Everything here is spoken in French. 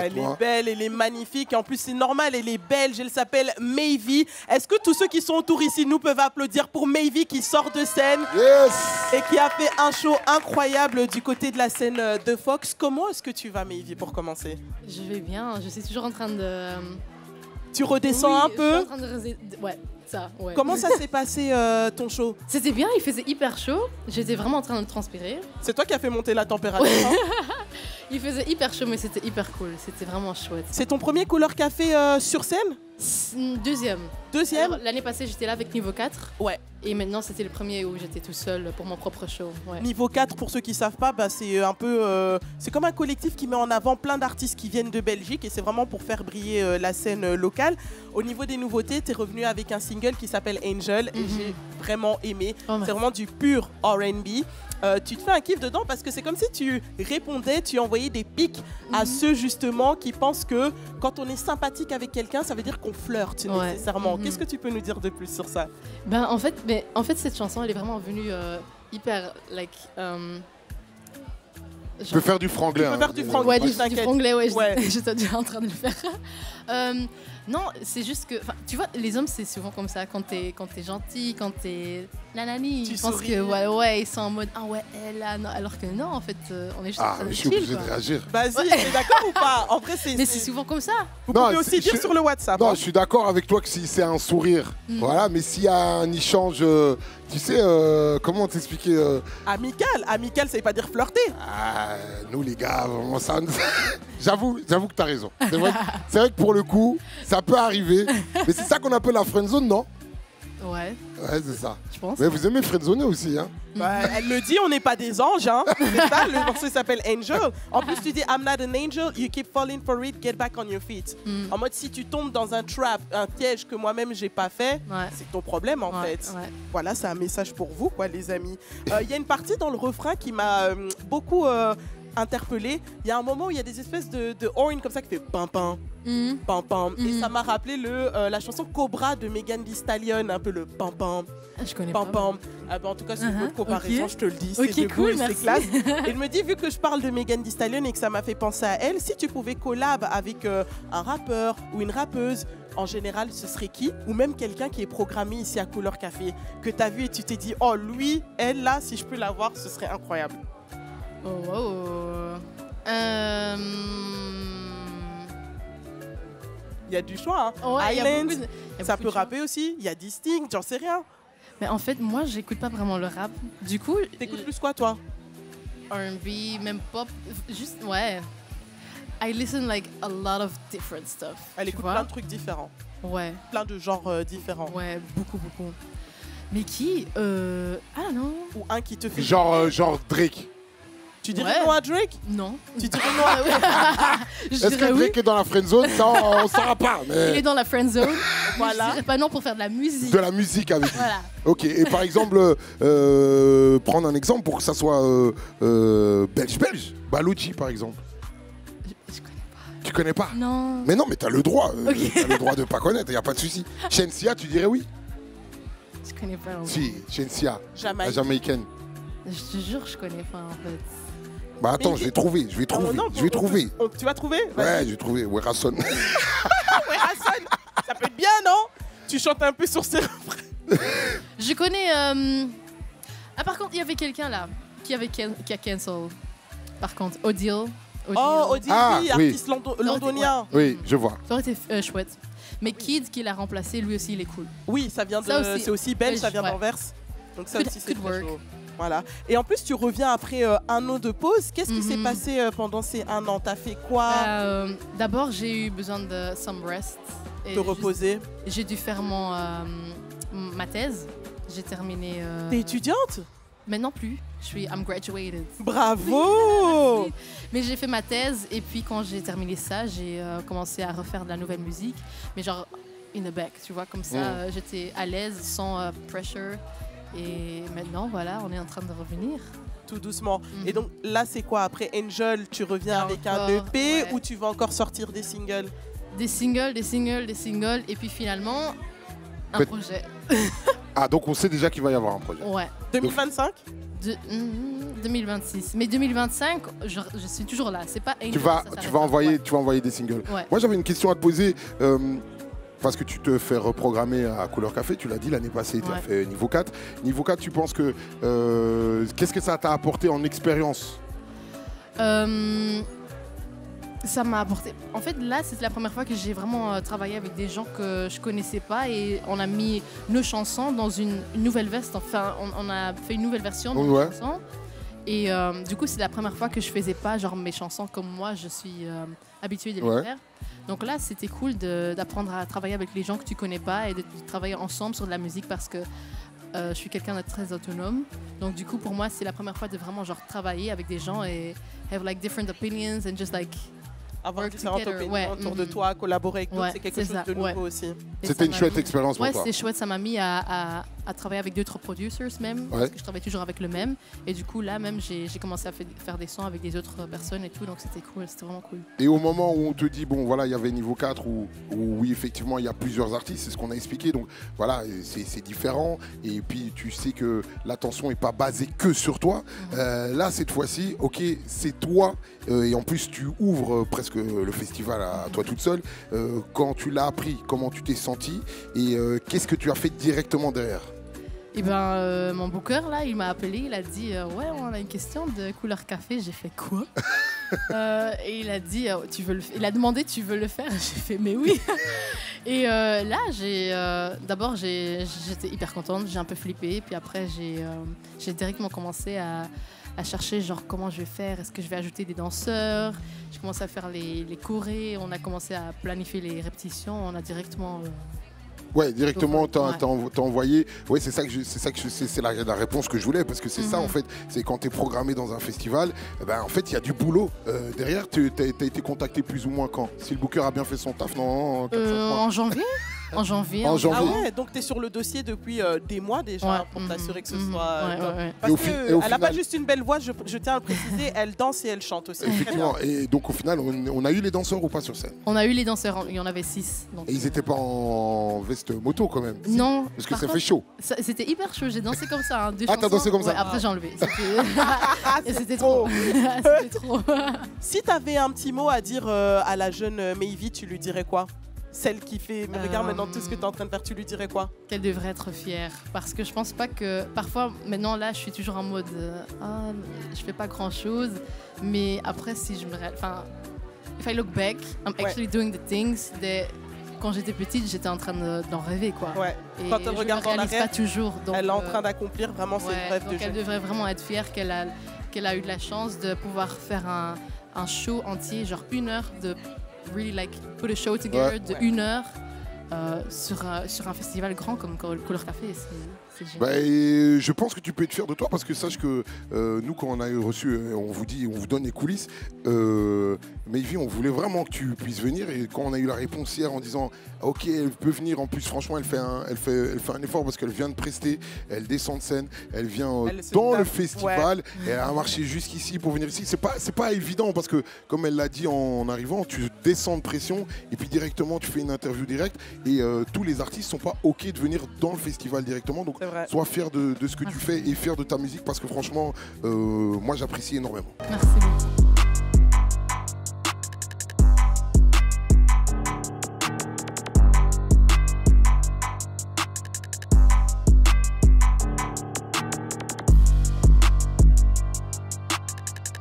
Elle est belle, elle est magnifique. Et en plus, c'est normal, elle est belge. Elle s'appelle Maevy. Est-ce que tous ceux qui sont autour ici, nous peuvent applaudir pour Maevy qui sort de scène et qui a fait un show incroyable du côté de la scène de Fox. Comment est-ce que tu vas, Maevy, pour commencer? Je vais bien. Je suis toujours en train de... Tu redescends un peu? Je suis en train de... Ouais. Ça, ouais. Comment ça s'est passé ton show? C'était bien, il faisait hyper chaud. J'étais vraiment en train de transpirer. C'est toi qui as fait monter la température. Hein? Il faisait hyper chaud, mais c'était hyper cool. C'était vraiment chouette. C'est ton premier Couleur Café sur scène? Deuxième. Deuxième? L'année passée, j'étais là avec Niveau 4. Ouais. Et maintenant, c'était le premier où j'étais tout seul pour mon propre show. Ouais. Niveau 4, pour ceux qui ne savent pas, bah, c'est un peu... c'est comme un collectif qui met en avant plein d'artistes qui viennent de Belgique et c'est vraiment pour faire briller la scène locale. Au niveau des nouveautés, tu es revenu avec un single qui s'appelle Angel et j'ai vraiment aimé. C'est vraiment du pur R&B. Tu te fais un kiff dedans parce que c'est comme si tu répondais, tu envoyais des pics à ceux justement qui pensent que quand on est sympathique avec quelqu'un, ça veut dire qu'on flirte nécessairement. Qu'est-ce que tu peux nous dire de plus sur ça? Ben, en fait, cette chanson, elle est vraiment venue hyper... Tu peux faire du franglais. Tu peux faire du franglais, ouais, du franglais, ouais. J'étais déjà en train de le faire. Non, c'est juste que, tu vois, les hommes, c'est souvent comme ça. Quand t'es gentil, quand t'es nanani, ils pensent que, ouais, ils sont en mode, ah ouais, elle là, non. Alors que non, en fait, on est juste en train de je suis obligé de réagir. Vas-y, t'es d'accord ou pas? En vrai, mais c'est souvent comme ça. Vous pouvez aussi dire sur le WhatsApp. Non, je suis d'accord avec toi que si c'est un sourire, voilà, mais s'il y a un échange, tu sais, comment t'expliquer Amical, ça veut pas dire flirter. Nous, les gars, vraiment, ça... J'avoue que t'as raison. C'est vrai que pour le coup, ça peut arriver, mais c'est ça qu'on appelle la friendzone, non? Ouais. Ouais, c'est ça. Je pense. Mais vous aimez friendzoner aussi, hein? Bah, elle le dit, on n'est pas des anges, hein. C'est ça, le morceau s'appelle Angel. En plus, tu dis I'm not an angel, you keep falling for it, get back on your feet. En mode, si tu tombes dans un trap, un piège que moi-même j'ai pas fait, c'est ton problème en fait. Ouais. Voilà, c'est un message pour vous, quoi, les amis. Il y a une partie dans le refrain qui m'a beaucoup interpellée. Il y a un moment où il y a des espèces de horn comme ça qui fait pam pam. Pam pam. Et ça m'a rappelé la chanson Cobra de Megan Thee Stallion, un peu le pam pam. Je connais pam pas. pam. Ah bah en tout cas, c'est une bonne comparaison, je te le dis. C'est cool, c'est classe. Et je me dis, vu que je parle de Megan Thee Stallion et que ça m'a fait penser à elle, si tu pouvais collab avec un rappeur ou une rappeuse, en général, ce serait qui? Ou même quelqu'un qui est programmé ici à Couleur Café, que tu as vu et tu t'es dit, oh lui, elle là, si je peux la voir, ce serait incroyable. Il y a du choix, hein. Ouais, Island, ça peut rapper aussi. Il y a Distinct, j'en sais rien. Mais en fait, moi, j'écoute pas vraiment le rap. Du coup, t'écoutes plus quoi, toi? R&B, même pop, juste ouais. I listen like a lot of different stuff. Elle écoute plein de trucs différents. Ouais. Plein de genres différents. Ouais, beaucoup. Mais qui I don't know. Ou un qui te fait... Genre Drake. Tu dirais non à Drake? Non. Tu dirais non à... Est-ce que Drake est dans la friendzone? Ça, on ne saura pas. Mais... Il est dans la friendzone. Voilà. Je dirais pas non pour faire de la musique. De la musique avec lui. Voilà. Ok, et par exemple, prendre un exemple pour que ça soit belge. Balouchi, par exemple. Je connais pas. Tu connais pas? Non. Mais non, mais t'as le droit. T'as le droit de pas connaître, y a pas de souci. Shensia, tu dirais oui? Je connais pas. Si, Shensia, la Jamaïcaine. Je te jure, je connais pas en fait. Bah attends, je vais trouver. Tu vas trouver? Ouais, je vais trouver. Werrason. Werrason, ça peut être bien, non? Tu chantes un peu sur ses refrains. Je connais... Ah, par contre, il y avait quelqu'un là qui a cancel. Par contre, Odile. Odile, oui, artiste londonien. Oui, je vois. Ça aurait été chouette. Mais Kid qui l'a remplacé, lui aussi, il est cool. Oui, ça vient de... C'est aussi belge, ça vient d'Anvers. Donc ça aussi, c'est très chaud. Voilà. Et en plus, tu reviens après un an de pause. Qu'est-ce qui s'est passé pendant ces un an? T'as fait quoi? D'abord, j'ai eu besoin de some rest. Te reposer. J'ai dû faire ma thèse. J'ai terminé... T'es étudiante? Maintenant plus. I'm graduated. Bravo! Mais j'ai fait ma thèse et puis quand j'ai terminé ça, j'ai commencé à refaire de la nouvelle musique. Mais genre, in the back, tu vois, comme ça, j'étais à l'aise, sans pressure. Et maintenant, voilà, on est en train de revenir. Tout doucement. Et donc là, c'est quoi? Après Angel, tu reviens avec un EP ou tu vas encore sortir des singles? Des singles. Et puis finalement, un projet. Ah, donc on sait déjà qu'il va y avoir un projet. Ouais. 2025? 2026. Mais 2025, je suis toujours là. C'est pas Tu vas envoyer des singles. Ouais. Moi, j'avais une question à te poser. Parce que tu te fais reprogrammer à Couleur Café, tu l'as dit, l'année passée, tu as fait niveau 4. Niveau 4, tu penses que... qu'est-ce que ça t'a apporté en expérience? Ça m'a apporté... En fait, là, c'est la première fois que j'ai vraiment travaillé avec des gens que je connaissais pas et on a mis nos chansons dans une nouvelle veste. Enfin, on a fait une nouvelle version de nos chansons. Et du coup, c'est la première fois que je faisais pas genre mes chansons comme moi, je suis habituée de les faire. Donc là, c'était cool d'apprendre à travailler avec les gens que tu connais pas et de travailler ensemble sur de la musique parce que je suis quelqu'un de très autonome. Donc du coup, pour moi, c'est la première fois de vraiment genre travailler avec des gens et have like different opinions and just like avoir différentes opinions autour de toi, collaborer avec d'autres, c'est quelque chose de nouveau aussi. C'était une chouette expérience pour toi. Ouais, c'était chouette. Ça m'a mis à travailler avec d'autres producers même, parce que je travaille toujours avec le même. Et du coup, là même, j'ai commencé à faire des sons avec des autres personnes et tout, donc c'était cool, c'était vraiment cool. Et au moment où on te dit, bon voilà, il y avait niveau 4, où oui, effectivement, il y a plusieurs artistes, c'est ce qu'on a expliqué, donc voilà, c'est différent. Et puis, tu sais que l'attention n'est pas basée que sur toi. Là, cette fois-ci, ok, c'est toi, et en plus, tu ouvres presque le festival à toi toute seule. Quand tu l'as appris, comment tu t'es senti et qu'est-ce que tu as fait directement derrière? Eh ben, mon booker, là, il m'a appelé, il a dit ouais, on a une question de Couleur Café. J'ai fait quoi? Et il a dit tu veux le faire? Il a demandé tu veux le faire? J'ai fait mais oui. Et là, d'abord, j'étais hyper contente, j'ai un peu flippé, puis après, j'ai directement commencé à chercher genre comment je vais faire, est-ce que je vais ajouter des danseurs, j'ai commencé à faire les chorés, on a commencé à planifier les répétitions, on a directement... Ouais, directement, t'as envoyé. Ouais, c'est la réponse que je voulais, parce que c'est ça en fait. C'est quand t'es programmé dans un festival, ben en fait il y a du boulot derrière. T'as été contacté plus ou moins quand? Si le booker a bien fait son taf, non? En janvier. En janvier. En janvier. Ah ouais, donc tu es sur le dossier depuis des mois déjà pour t'assurer que ce soit top. Ouais. Parce qu'elle n'a pas juste une belle voix, je tiens à le préciser, elle danse et elle chante aussi. Effectivement. Et donc au final, on a eu les danseurs ou pas sur scène? On a eu les danseurs, il y en avait 6. Donc... Et ils n'étaient pas en veste moto quand même? Non. Parce que ça fait chaud. C'était hyper chaud, j'ai dansé comme ça. T'as dansé comme ça? Ouais, après j'ai enlevé. C'était trop. C'était trop. Si tu avais un petit mot à dire à la jeune Maïvi, tu lui dirais quoi? Celle qui fait, mais regarde maintenant tout ce que tu es en train de faire, tu lui dirais quoi? Qu'elle devrait être fière. Parce que je pense pas que... Parfois, maintenant là, je suis toujours en mode... je fais pas grand chose. Mais après, si je me... Enfin, if I look back, I'm actually doing the things that... Quand j'étais petite, j'étais en train d'en rêver, quoi. Ouais. Et quand elle regarde en arrière, pas toujours. Donc, elle est en train d'accomplir vraiment ses rêves de jeune. Elle devrait vraiment être fière qu'elle a eu de la chance de pouvoir faire un show entier, genre 1 heure de... really like put a show together de 1 heure sur un festival grand comme Couleur Café. C'est génial. Bah, je pense que tu peux être fier de toi parce que sache que nous, quand on a reçu, on vous donne les coulisses. Maïvi, on voulait vraiment que tu puisses venir et quand on a eu la réponse hier en disant ok, elle peut venir, en plus franchement elle fait un effort parce qu'elle vient de prester, elle descend de scène, elle vient dans le festival, elle a marché jusqu'ici pour venir ici. C'est pas évident parce que comme elle l'a dit en arrivant, tu descends de pression et puis directement tu fais une interview directe et tous les artistes sont pas ok de venir dans le festival directement, donc sois fier de ce que tu fais et fier de ta musique parce que franchement moi j'apprécie énormément. Merci beaucoup.